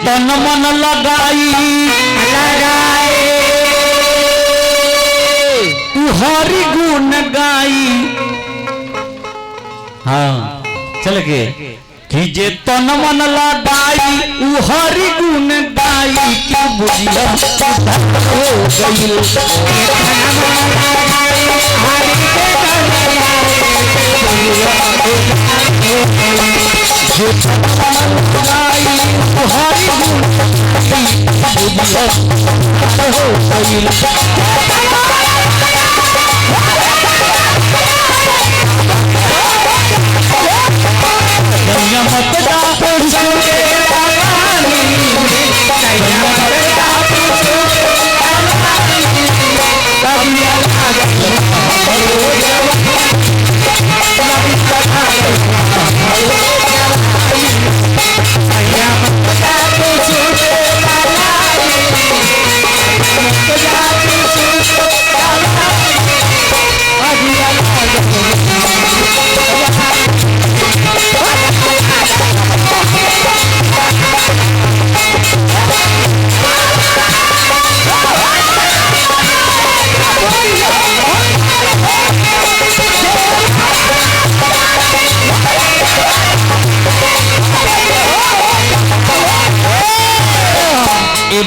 तन मन लगाई तू हरि गुण गाई। हाँ चल के कि जे तन मन लगाई उ हरि गुण गाई के बुझिया हो गइल। जो लगाई उ हरि गुण बुझिया हो गइल। मत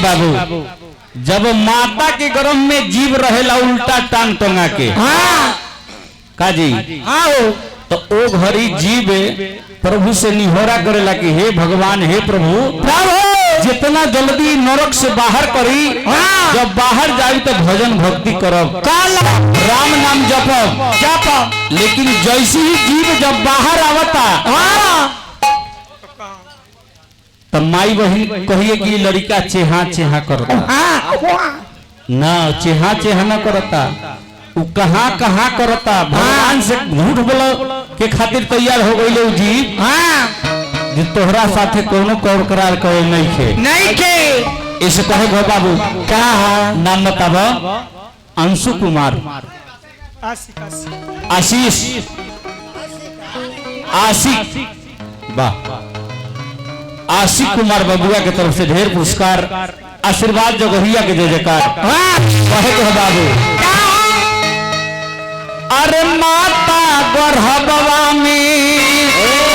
बाबू जब माता के गर्भ में जीव रहेला उल्टा टांग टंगा के का जी तो ओ घड़ी जीव प्रभु से निहोरा करेला कि हे भगवान हे प्रभु जितना जल्दी नरक से बाहर करी जब बाहर जाई तो भजन भक्ति करब राम नाम जपब। लेकिन जैसे ही जीव जब बाहर आवता तब माई बहन कहिए कि लड़का चेहा चेहा करता ना चेहा चेहा न करता उ कहाँ कहाँ करता भगवान से झूठ बोलो के खातिर तैयार हो गई जीव जो तोहरा साथे कोनो कौर करार करे नहीं खे इसे कहे गो बाबू क्या नाम बताबो अंशु कुमार आशीष आशिक वाह आशिक कुमार बबुआ के तरफ से ढेर पुरस्कार आशीर्वाद जगहिया के जय जयकार कहे तो बाबू। अरे माता गर्भवा में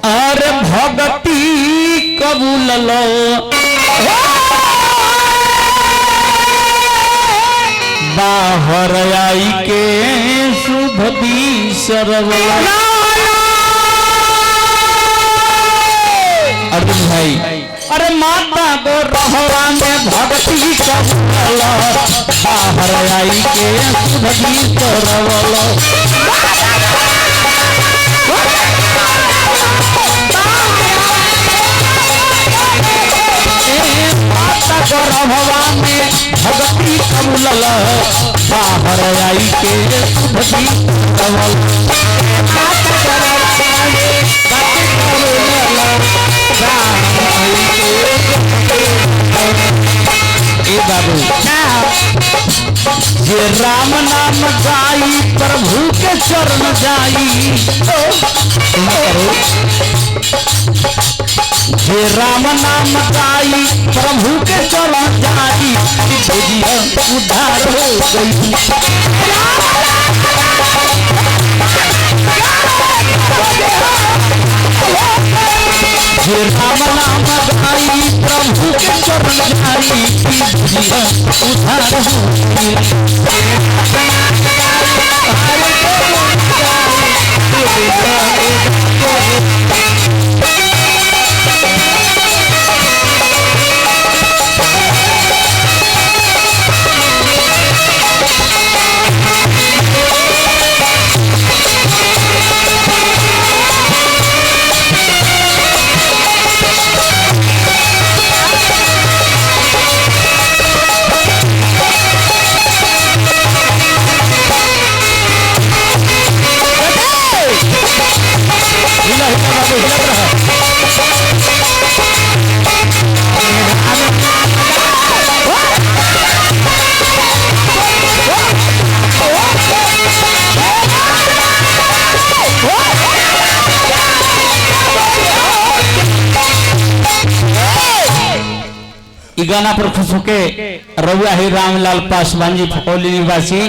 अरे भगती कबूल लो बाहर आई के शुभ बिसरव। अर्जुन भाई अरे माता गो रहवा में भक्ति कबूल बाहर आई के शुभ बिसरव। माता गो रहवा में भक्ति कबूल बाहर आई के शुभ बिसरव। ये राम नाम गाई प्रभु के चरण जाई ये राम नाम गाई प्रभु के चरण जाई उद्धार हो गई। ये राम नाम गाई प्रभु के चरण जाई उद्धार हो इ गाना पर खुश होके रउआ ही रामलाल पासवान जी फकौली निवासी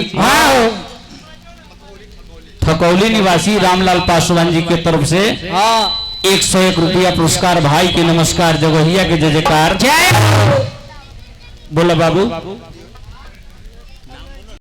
थकौली निवासी रामलाल पासवान जी के तरफ से 101 रुपया पुरस्कार। भाई के नमस्कार, जगहिया के जय जयकार। बोला बाबू।